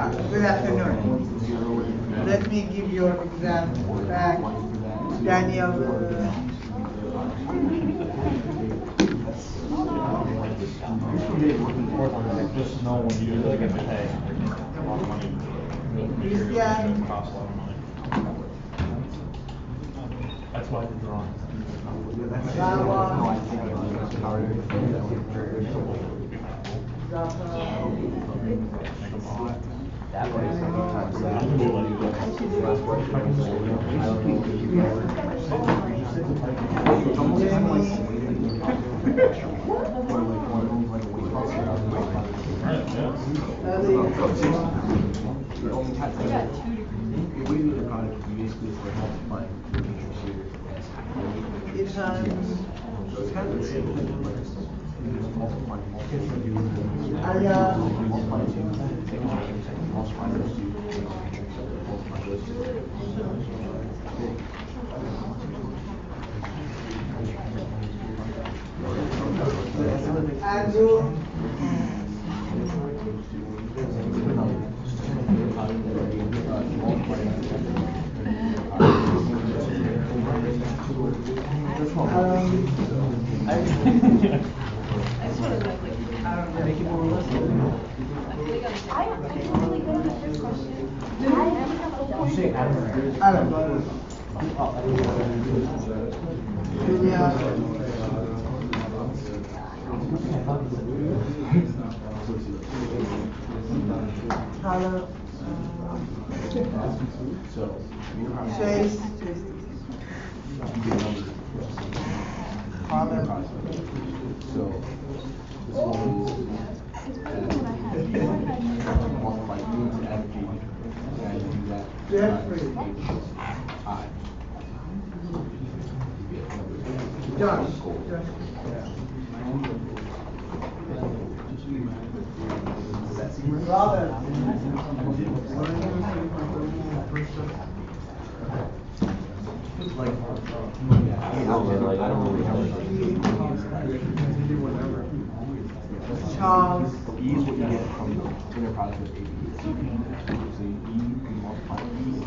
Good afternoon. Let me give your exam back. Daniel. Just know when you really get to pay a lot of money. Christian. It costs a lot of money. That's why they're drawn. Andrew. Chase. Josh. Robert. Charles. E is what you get from the inner product with AB. So E, you multiply E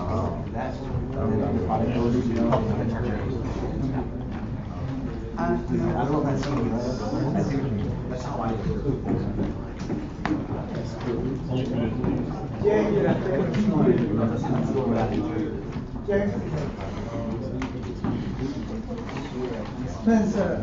that, and then the product goes to the I don't know if that's something I think that's how I do it. Spencer.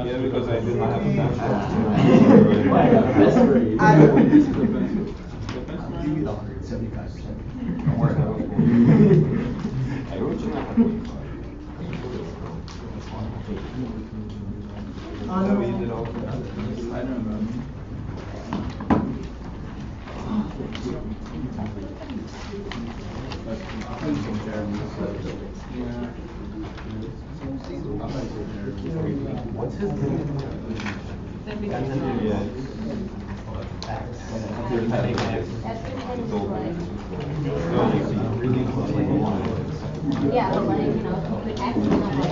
Yeah, because I did not have a What's his name? Yeah, but like, you know, you actually know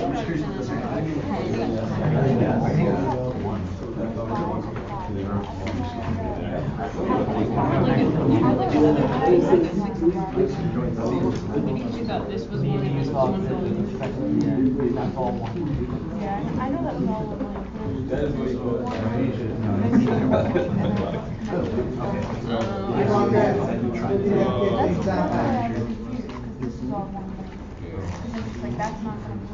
Because you thought this was one and this was one. Yeah, I know that was all of mine. Like that's not gonna be.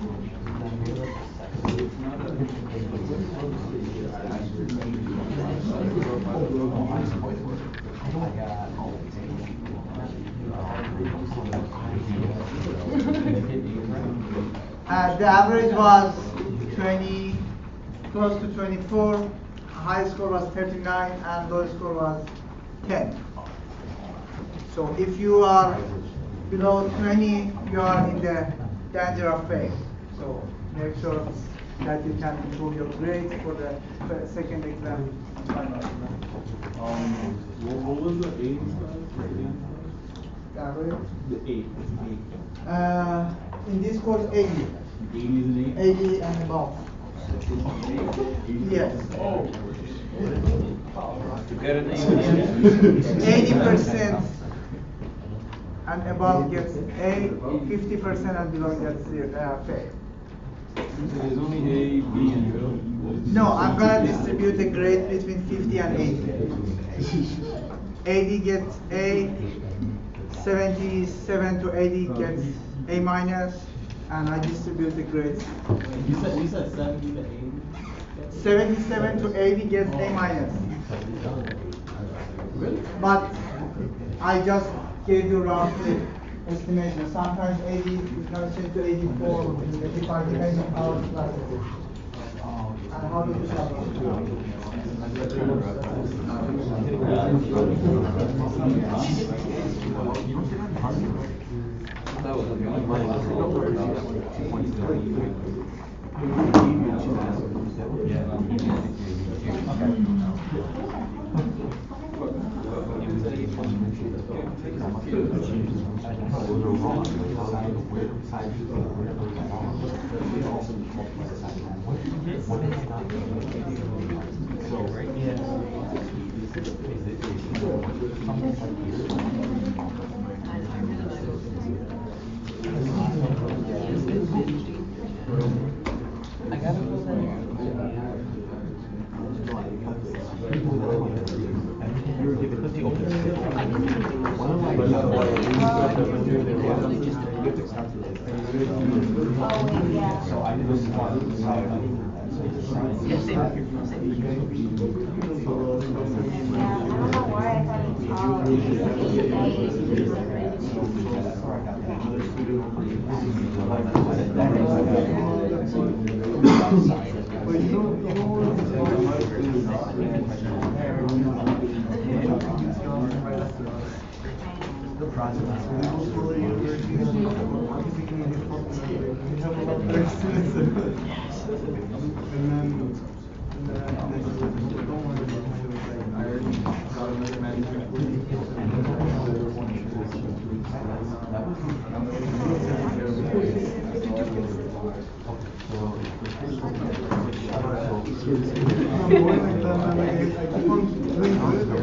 The average was 20, close to 24. High score was 39 and low score was 10. So if you are below 20, you are in the danger of fail. So make sure that you can improve your grades for the second exam. What was the A The average? The eight. In this course, 80. 80 is an 8? 80 and above. Yes. To get an 80% and above gets A, 50% and below gets fail. So there's only A, B, and B. No, I'm gonna distribute the grade between 50 and 80. 80 gets A, 77 to 80 gets A minus, and I distribute the grades. You said 70 to 80? 77 to 80 gets A minus. But I just gave you roughly estimation. Sometimes 80 is not change to 84, 85, depending on how class it is. And how do you solve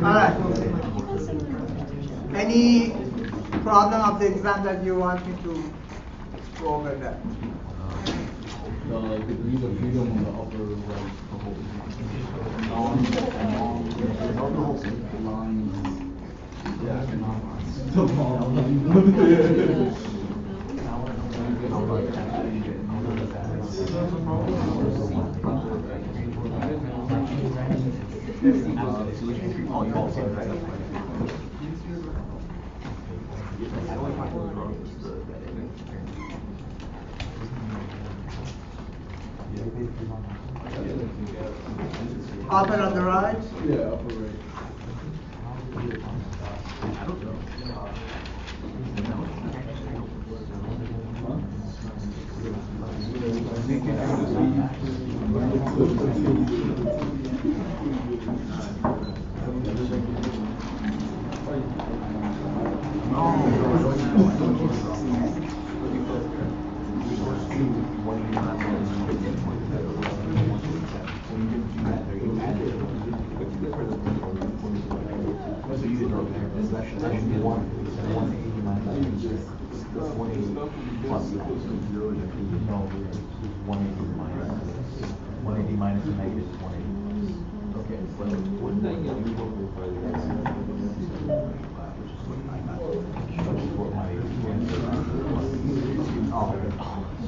Alright. Any problem of the exam that you want me to go over that? The degrees of freedom on the upper right. Upper on the right? Yeah, upper right.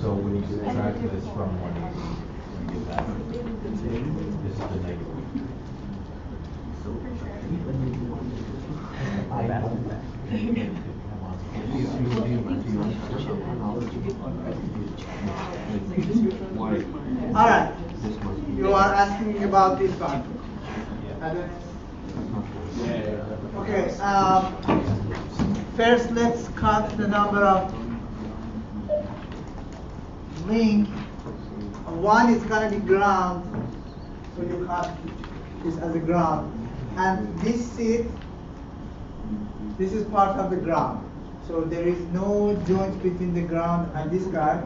So when you subtract this from 180, you get that. This is the negative. Why? All right. This much. You are asking about this one. Okay. First, let's count the number of link. One is gonna be ground, so you count this as a ground, and this seat, this is part of the ground. So there is no joint between the ground and this guy.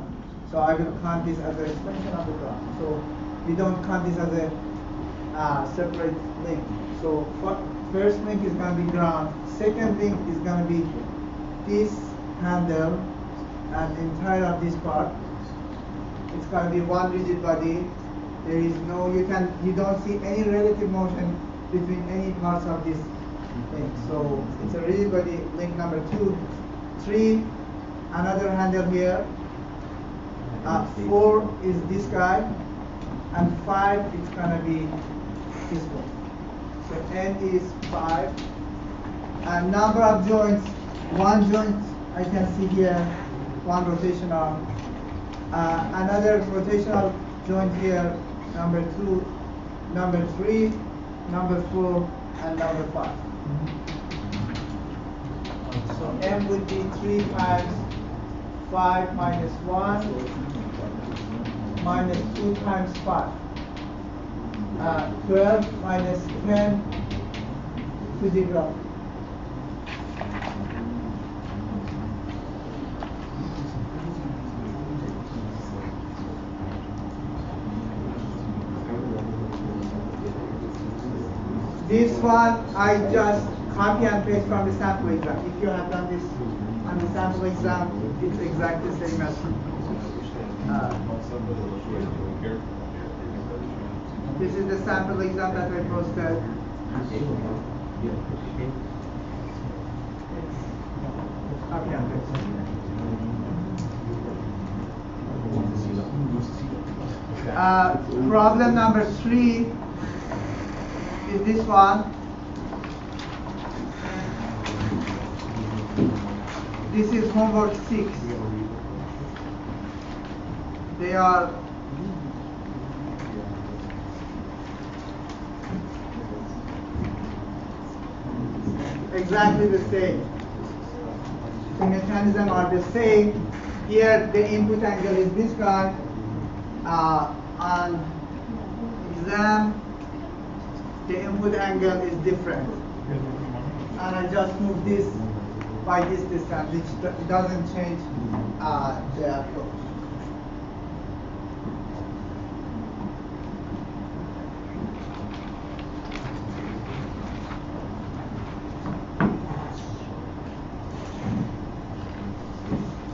So I will count this as an extension of the ground. So we don't count this as a separate link. So first link is going to be ground. Second link is going to be this handle and entire of this part. It's going to be one rigid body. There is no, you don't see any relative motion between any parts of this link. So it's a rigid body link number 2. 3, another handle here. 4 is this guy, and 5 is gonna be this one. So N is 5. And number of joints, one joint I can see here, one rotational. Another rotational joint here, number 2, number 3, number 4, and number 5. So M would be 3 times 5 minus 1 minus 2 times 5. 12 minus 10 to the ground. This one I just copy and paste from the sample exam. If you have done this on the sample exam, it's exactly the same as. This is the sample exam that I posted. Copy and paste. Problem number 3 is this one. This is homework 6. They are exactly the same. The mechanism are the same. Here the input angle is this guy. On exam, the input angle is different. And I just move this by this distance, which doesn't change the approach.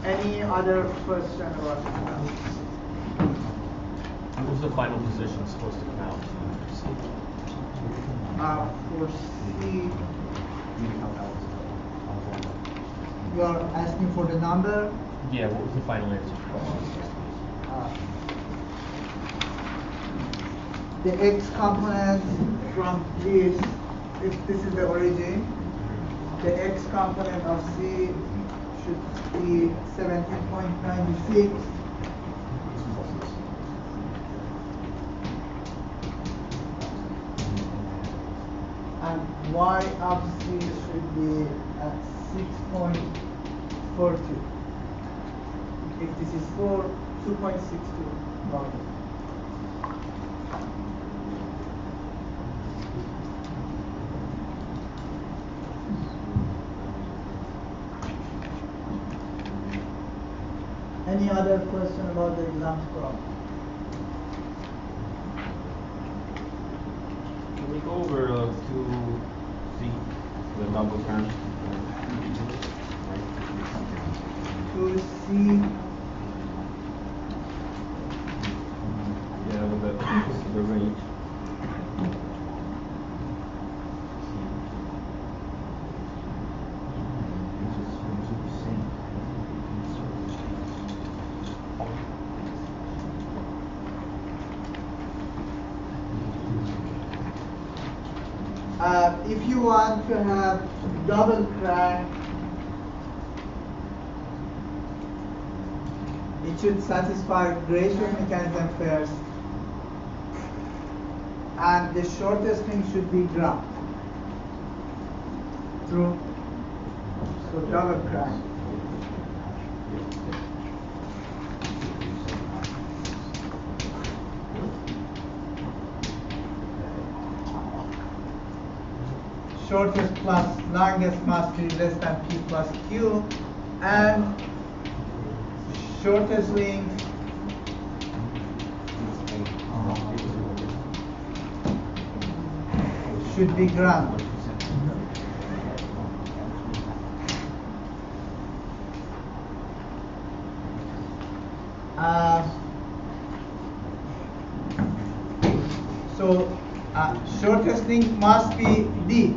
Any other question about this? What was the final position supposed to come out? For C, you are asking for the number? Yeah, what was the final answer to the question? The X component from this, if this is the origin, the X component of C should be 17.96. And Y of C should be at 6.42. If this is 4, 2.62 roughly. Any other question about the exam score? Can we go over to see the double term? To see Yeah, with the range. if you want to have double crank, it should satisfy gradation mechanism first, and the shortest string should be gram. True? So double crank. Shortest plus longest must be less than P plus Q, and shortest link should be gram. Shortest link must be D.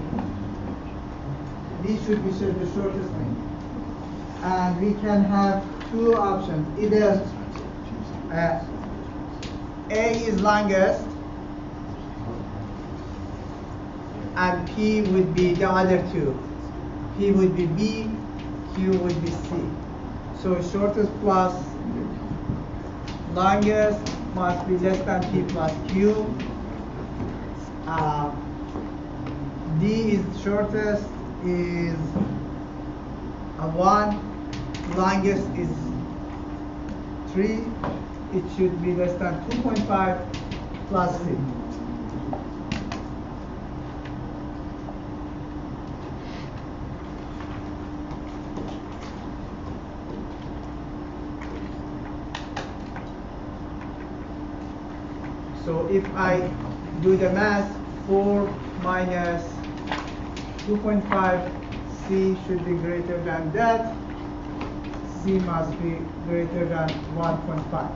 D should be the shortest link. And we can have two options. Either A is longest, and P would be the other two. P would be B, Q would be C. So shortest plus longest must be less than P plus Q. D is shortest is 1, longest is 3. It should be less than 2.5 plus C. So if I do the math, 4 minus 2.5, C should be greater than that. C must be greater than 1.5.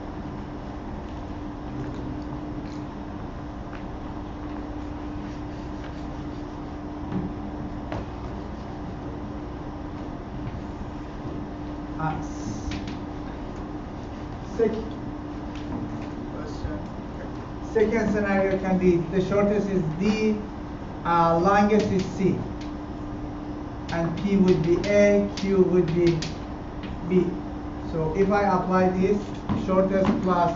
Second scenario can be the shortest is D, longest is C, and P would be A, Q would be B. So if I apply this, shortest plus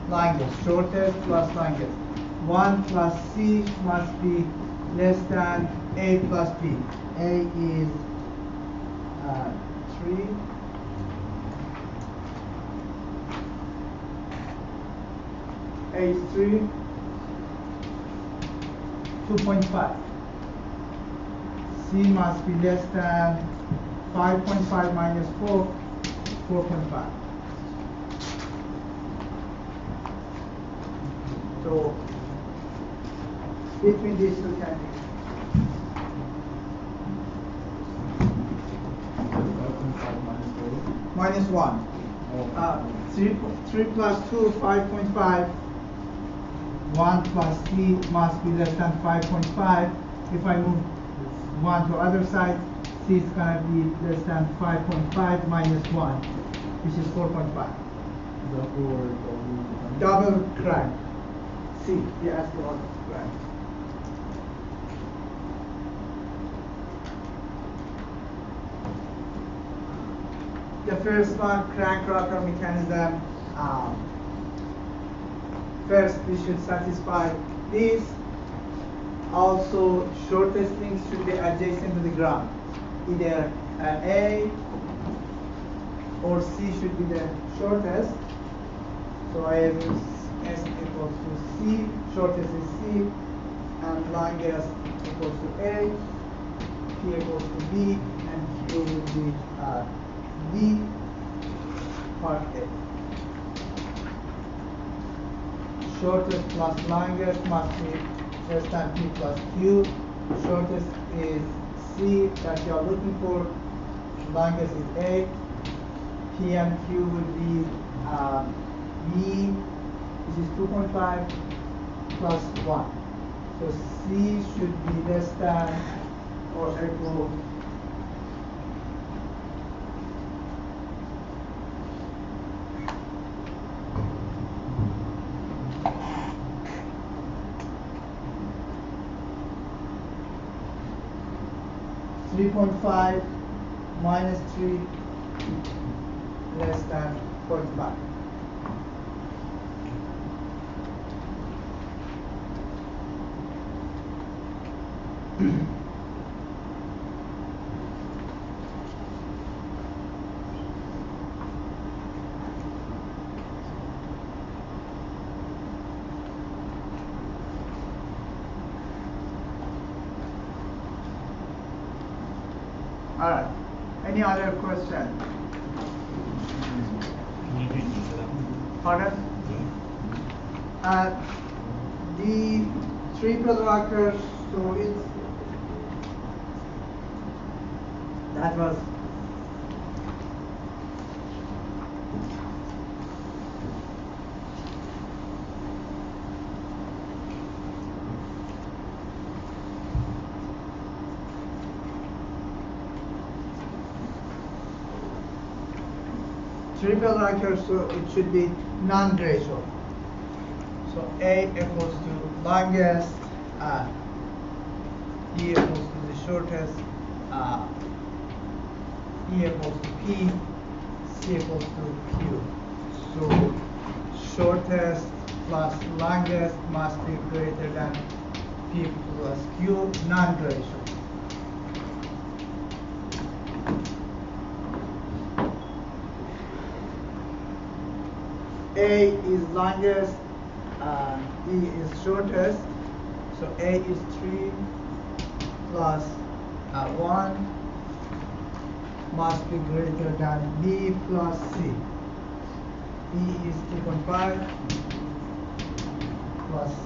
longest, 1 plus C must be less than A plus B. A is 3. A is 3, 2.5. C must be less than 5.5 minus 4, 4.5. So between these two can be minus 1. 3 plus 2, 5.5. 1 plus C must be less than 5.5. If I move 1 to other side, C is going to be less than 5.5 minus 1, which is 4.5. Double crank. C, yes, double crank. The first one, crank rocker mechanism. First, we should satisfy this. Also, shortest links should be adjacent to the ground. Either A or C should be the shortest. So I have S equals to C, shortest is C, and longest equals to A, P equals to B, and Q will be D, part A. Shortest plus longest must be less than P plus Q. Shortest is C that you are looking for. Longest is A. P and Q would be B, which is 2.5 plus 1. So C should be less than or equal 3.5 minus 3 less than 0.5. All right. Any other question? Pardon? The triple rocker, so it's that was triple rocker, so it should be non-ratio. So A equals to longest, E equals to the shortest, E equals to P, C equals to Q. So shortest plus longest must be greater than P plus Q, non-ratio. A is longest, D is shortest, so A is 3 plus 1 must be greater than B plus C. B is 2.5 plus C.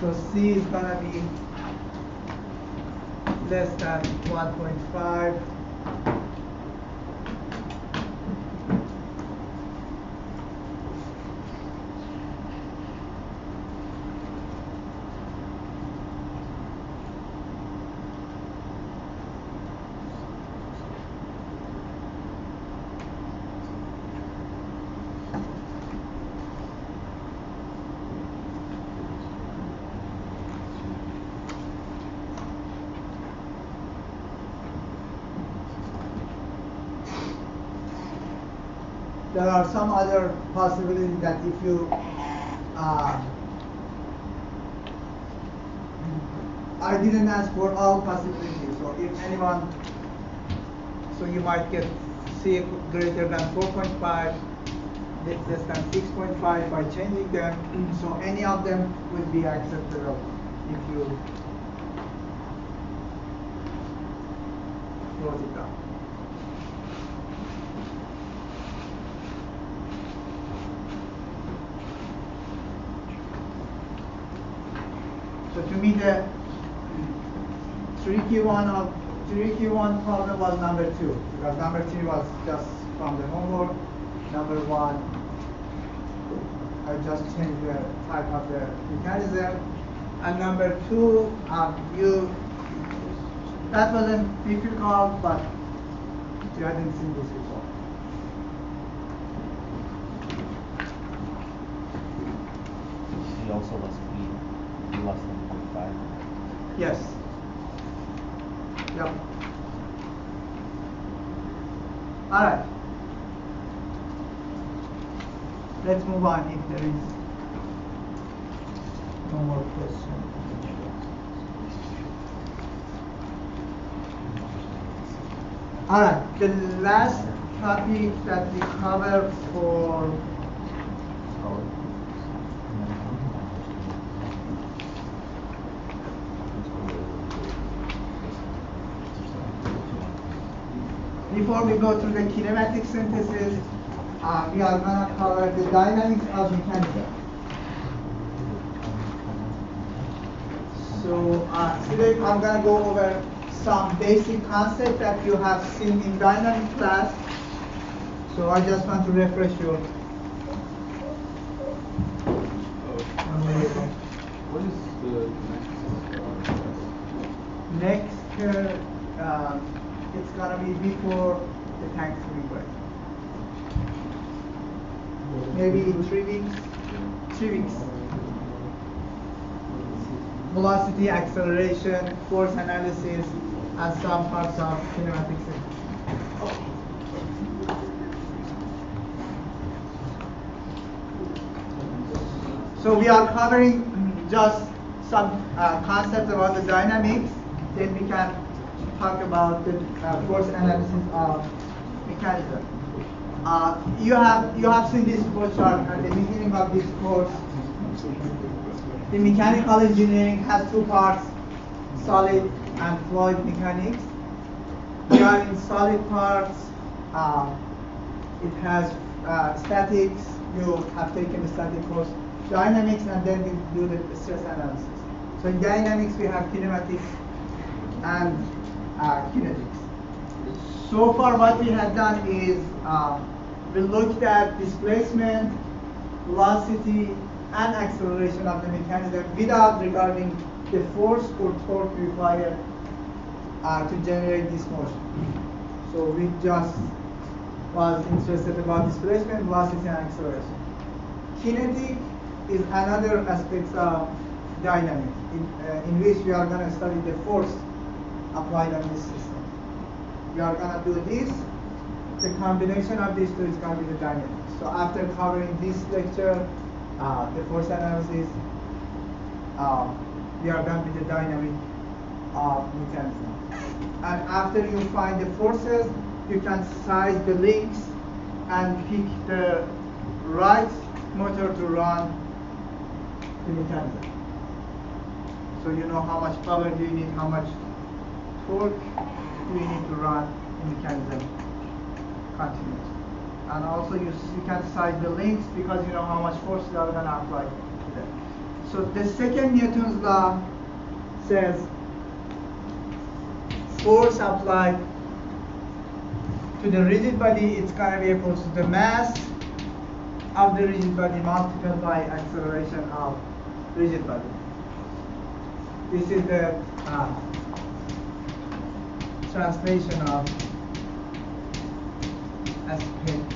So C is gonna be less than 1.5. There are some other possibilities that if you I didn't ask for all possibilities, so if anyone, so you might get C greater than 4.5, less than 6.5 by changing them, so any of them would be acceptable if you wrote it down. So to me, the tricky one problem was number 2, because number 3 was just from the homework. Number 1, I just changed the type of the mechanism, and number 2, that wasn't difficult, but you hadn't seen this before. C also must be less than 0.5. Yes. Yep. All right. Let's move on if there is No more questions. All right, the last topic that we cover for before we go through the kinematic synthesis, we are going to cover the dynamics of mechanism. So today I'm going to go over some basic concepts that you have seen in dynamic class. So I just want to refresh your What is the next. It's going to be before the Thanksgiving break. Maybe 3 weeks. 3 weeks. Velocity, acceleration, force analysis, and some parts of kinematic synthesis. So we are covering just some concepts about the dynamics. Then we can talk about the force analysis of mechanism. You have seen this flow chart at the beginning of this course. The mechanical engineering has two parts, solid and fluid mechanics. We are in solid parts. It has statics. You have taken the static course, dynamics, and then we do the stress analysis. So in dynamics, we have kinematics and kinetics. So far, what we have done is we looked at displacement, velocity, and acceleration of the mechanism without regarding the force or torque required to generate this motion. So we just was interested about displacement, velocity, and acceleration. Kinetic is another aspect of dynamics in which we are going to study the force applied on this system. We are going to do this. The combination of these two is going to be the dynamics. So after covering this lecture, the force analysis, we are done with the dynamic mechanism. And after you find the forces, you can size the links and pick the right motor to run the mechanism. So you know how much power do you need, how much torque do you need to run the mechanism continuously. And also you can size the links because you know how much force you are going to apply to them. So the second Newton's law says force applied to the rigid body, it's going to be equal to the mass of the rigid body multiplied by acceleration of rigid body. This is the translation of aspect.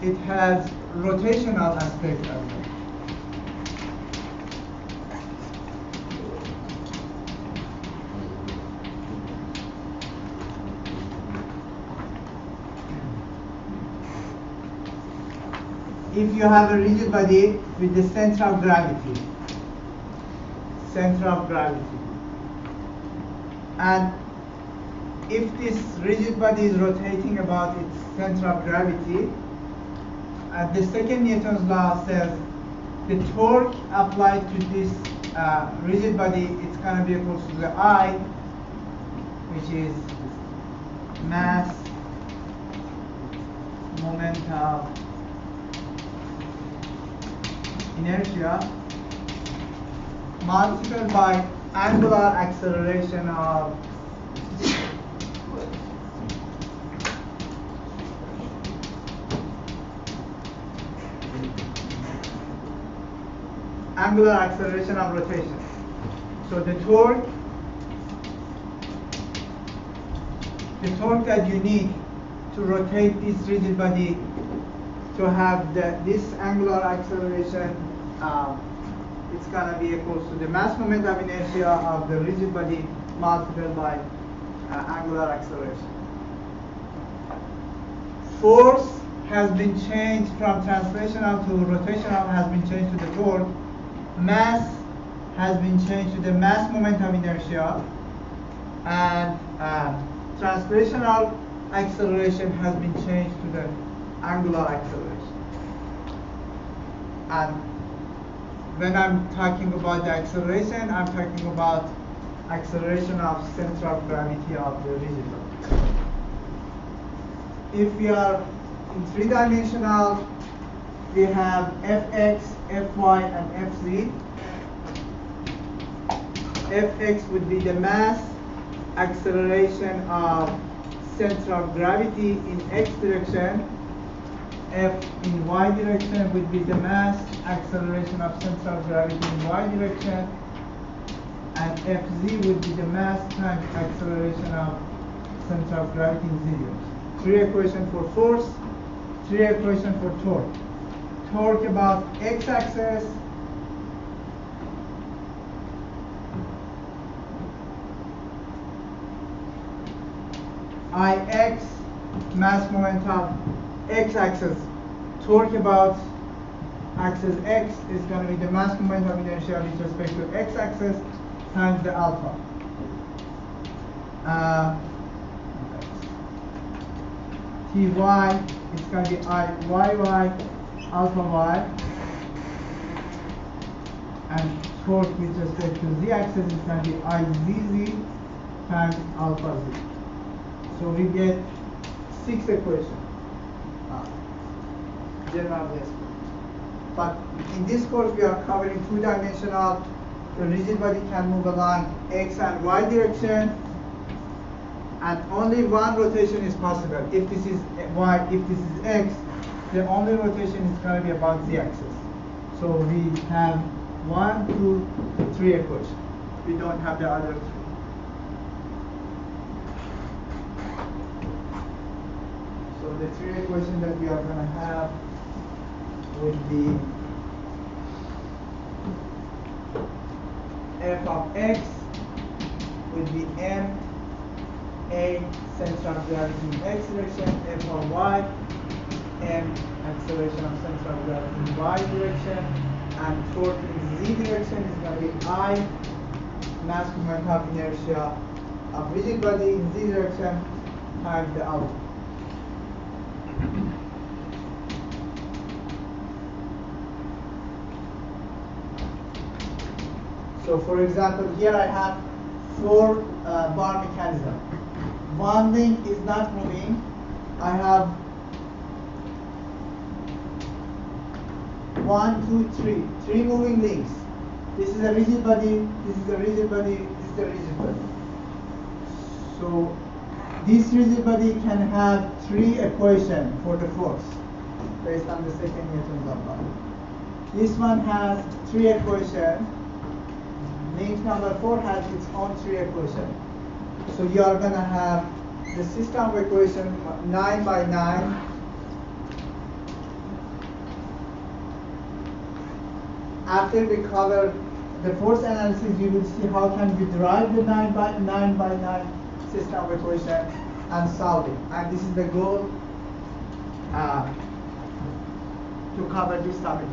It has rotational aspect as well. If you have a rigid body with the center of gravity, and if this rigid body is rotating about its center of gravity, the second Newton's law says the torque applied to this rigid body, it's going to be equal to the I, which is mass, momentum, inertia, multiplied by angular acceleration of rotation. So the torque that you need to rotate this rigid body to have this angular acceleration, it's going to be equal to the mass moment of inertia of the rigid body multiplied by angular acceleration. force has been changed from translational to rotational, has been changed to the torque. Mass has been changed to the mass moment of inertia, and translational acceleration has been changed to the angular acceleration. And when I'm talking about the acceleration, I'm talking about acceleration of center of gravity of the rigid body. If we are in three-dimensional, we have fx, fy, and fz. Fx would be the mass acceleration of center of gravity in x direction. F in y direction would be the mass acceleration of center of gravity in y direction. And Fz would be the mass times acceleration of center of gravity in z direction. Three equations for force, three equations for torque. Torque about x-axis, Ix, mass moment of x-axis. Torque about axis x is going to be the mass moment of inertia with respect to x-axis times the alpha. Ty, it's going to be Iyy, alpha y. And torque with respect to z-axis is going to be Izz times alpha z. So we get 6 equations. Generally, but in this course we are covering two-dimensional. The rigid body can move along x and y direction, and only one rotation is possible. If this is y, if this is x, the only rotation is going to be about z-axis. So we have 1, 2, 3 equations. We don't have the other 3. So the 3 equations that we are going to have would be f of x would be m a center of gravity in x direction, f of y m acceleration of center of gravity in y direction, and torque in z direction is going to be I mass moment of inertia of rigid body in z direction times the alpha. So for example, here I have 4 bar mechanism. One link is not moving. I have 1, 2, 3, 3 moving links. This is a rigid body, this is a rigid body, this is a rigid body. So this rigid body can have 3 equations for the force based on the second Newton's law. This one has 3 equations. Link number 4 has its own 3 equations. So you are going to have the system of equation 9 by 9. After we cover the force analysis, you will see how can we derive the 9 by 9 system of equation and solve it. And this is the goal to cover this topic.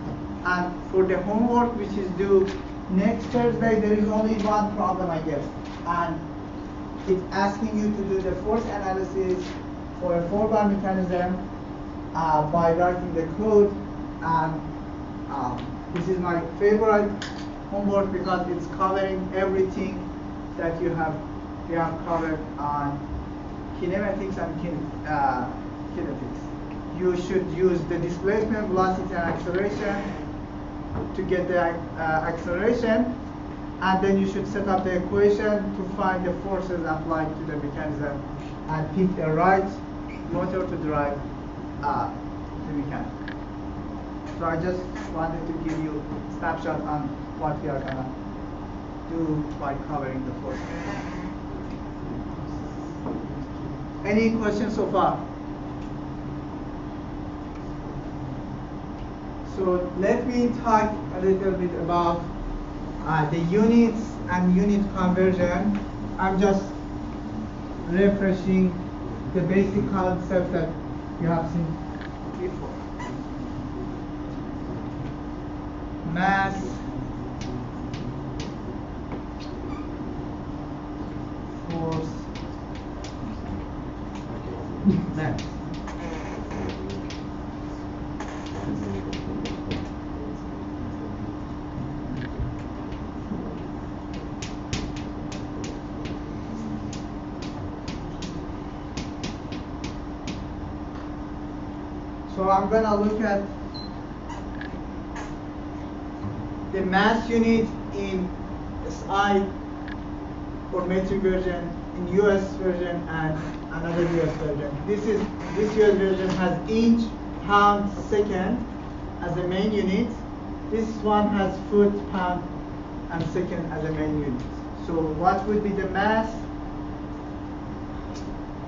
And for the homework which is due next Thursday, there is only one problem, I guess, and it's asking you to do the force analysis for a 4-bar mechanism by writing the code. And this is my favorite homework because it's covering everything that we have covered on kinematics and kinetics. You should use the displacement, velocity, and acceleration to get the acceleration, and then you should set up the equation to find the forces applied to the mechanism and pick the right motor to drive the mechanism. So I just wanted to give you a snapshot on what we are going to do by covering the force. Any questions so far? So let me talk a little bit about the units and unit conversion. I'm just refreshing the basic concept that you have seen before. Mass force length. So I'm going to look at the mass unit in SI or metric version, in US version, and another US version. This US version has inch, pound, second as the main unit. This one has foot, pound, and second as the main unit. So what would be the mass?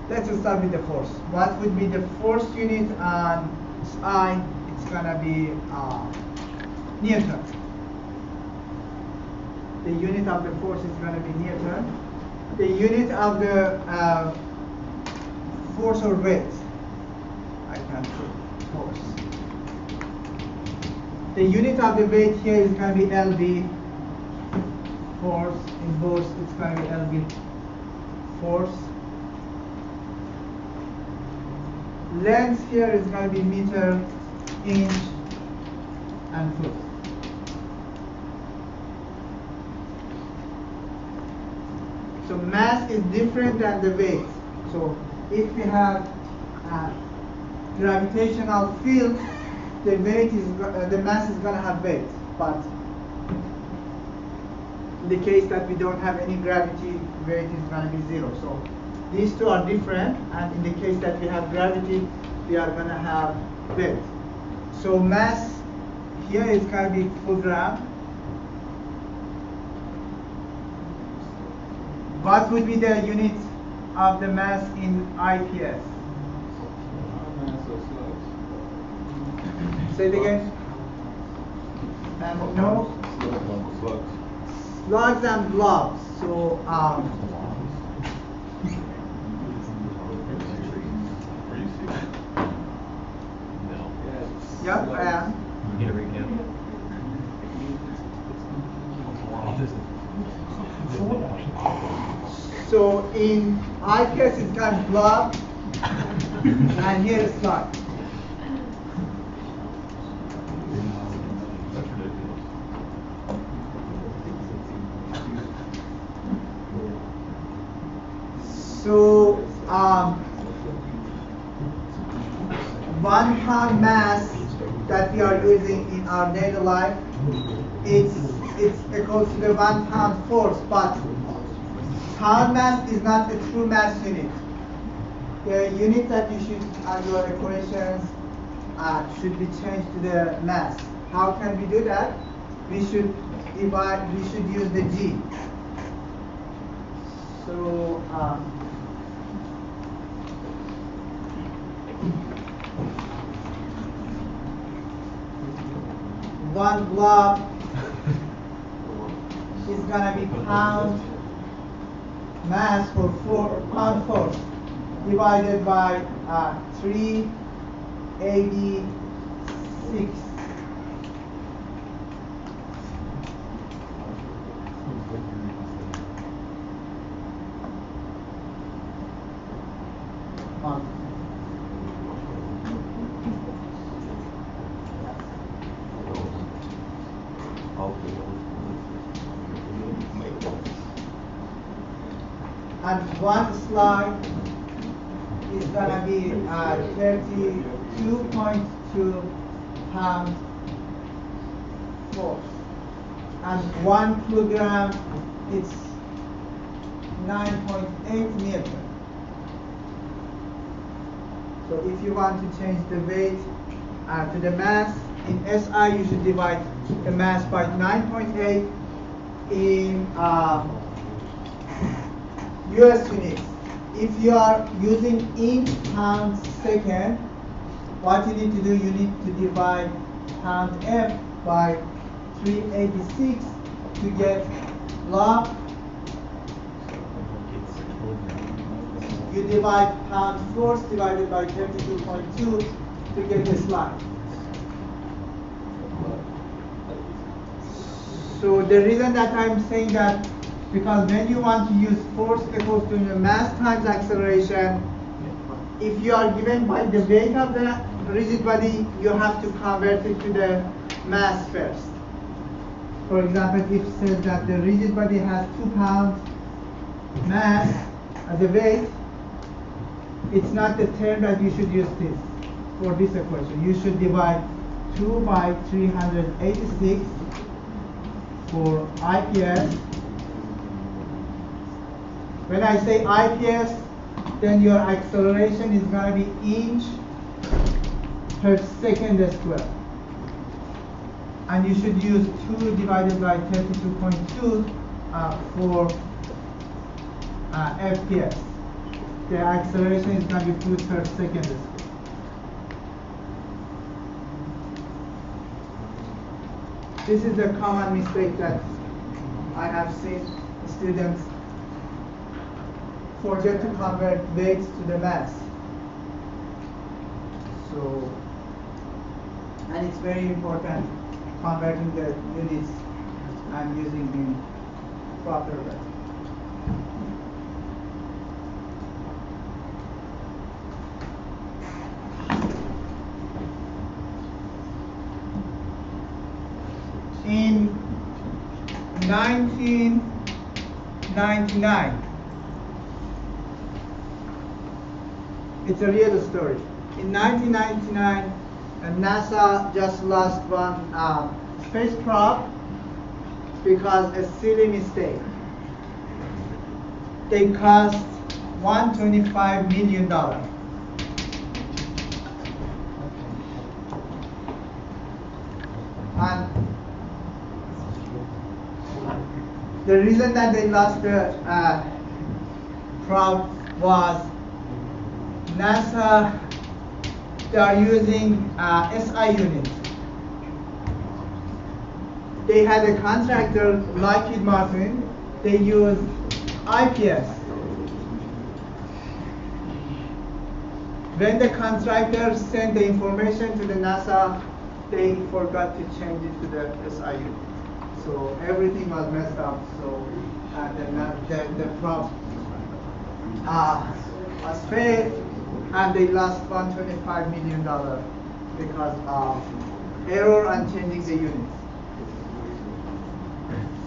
Let's start with the force. What would be the force unit on SI? It's gonna be Newton. The unit of the force is gonna be Newton. The unit of the force or weight, I can put force. The unit of the weight here is gonna be lb. Force in both, it's gonna be lb. Force. Length here is going to be meter, inch, and foot. So mass is different than the weight. So if we have a gravitational field, the weight is the mass is going to have weight. But in the case that we don't have any gravity, weight is going to be zero. So these two are different, and in the case that we have gravity, we are going to have weight. So mass here is going to be kilogram. What would be the unit of the mass in IPS? Say it again. And no? Slugs and blobs. So yeah, I am. You get a recap? So in IPS it's got blob, and here is slug. So 1 pound mass that we are using in our daily life, it's equal to the 1 pound force, but pound mass is not a true mass unit. The unit that you should, on your equations, should be changed to the mass. How can we do that? We should use the G. So, one blob is gonna be pound mass for pound force divided by 386. And one slug is gonna be 32.2 pound force, and 1 kilogram it's 9.8 Newton. So if you want to change the weight to the mass in SI, you should divide the mass by 9.8 in US units. If you are using inch, pound, second, what you need to do, you need to divide pound F by 386 to get log you divide pound force divided by 32.2 to get the slide. So the reason that I'm saying that, because when you want to use force equals to the mass times acceleration, if you are given by the weight of the rigid body, you have to convert it to the mass first. For example, if it says that the rigid body has 2 pounds mass as a weight, it's not the term that you should use this for this equation. You should divide 2 by 386 for IPS. When I say IPS, then your acceleration is going to be inch per second square. And you should use 2 divided by 32.2 for FPS. The acceleration is going to be foot per second square. This is a common mistake that I have seen students forget to convert weights to the mass. So, and it's very important converting the units and using the proper way. In 1999, it's a real story. In 1999, NASA just lost one space probe because a silly mistake. They cost $125 million. And the reason that they lost the probe was NASA, they are using SI units. They had a contractor, Lockheed Martin, they used IPS. When the contractor sent the information to the NASA, they forgot to change it to the SI unit. So everything was messed up. So the probe was failed, and they lost $125 million because of error and changing the units.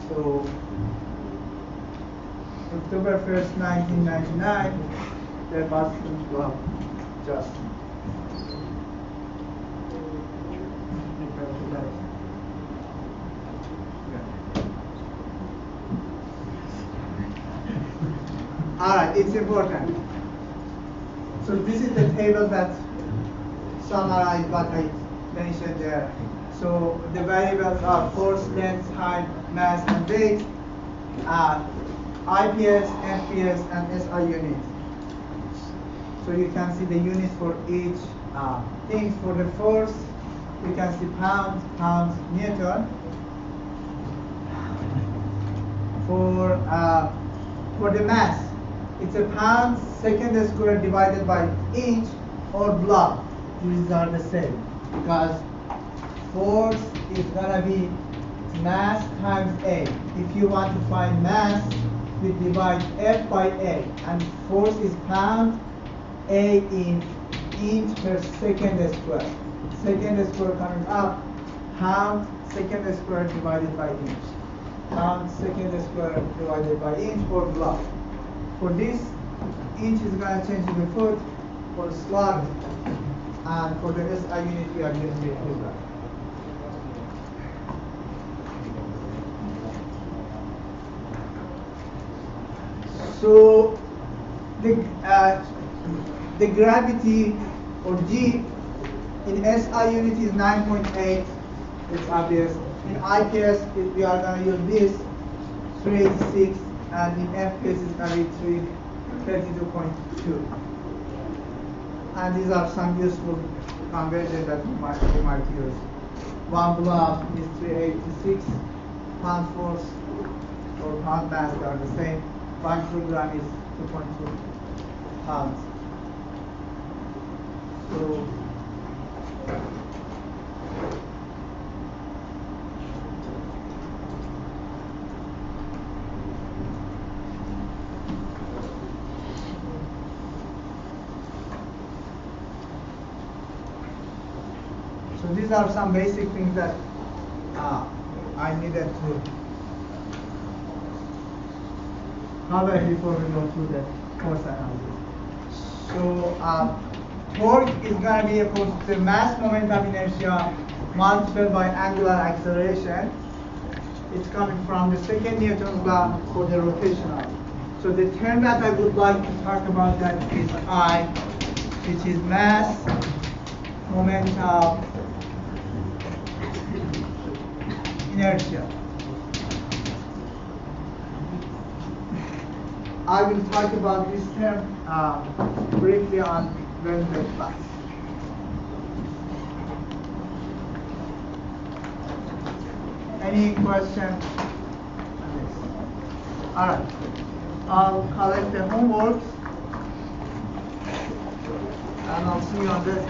So October 1st, 1999, the Boston Globe just all right, it's important. So this is the table that summarizes what I mentioned there. So the variables are force, length, height, mass, and weight, IPS, FPS, and SI units. So you can see the units for each thing. For the force, you can see pounds, Newton. For the mass, it's a pound second square divided by inch or block. These are the same because force is gonna be mass times A. If you want to find mass, we divide F by A, and force is pound, A in inch per second square. Second square coming up, pound second square divided by inch. Pound second square divided by inch or block. For this, inch is going to change to the foot. For slug, and for the SI unit, we are using the kilogram. So the gravity or G in SI unit is 9.8. It's obvious. In IPS, we are going to use this 386, and in FPS is going to be 32.2. And these are some useful conversions that we might use. One block is 386, pound force or pound mass are the same. 1 kilogram is 2.2. pounds. So these are some basic things that I needed to cover before we go through the force analysis. So torque is going to be equal to the mass moment of inertia multiplied by angular acceleration. It's coming from the second Newton's law for the rotational. So the term that I would like to talk about that is I, which is mass moment of inertia. I will talk about this term briefly on Wednesday class. Any question? All right. I'll collect the homework and I'll see you on this.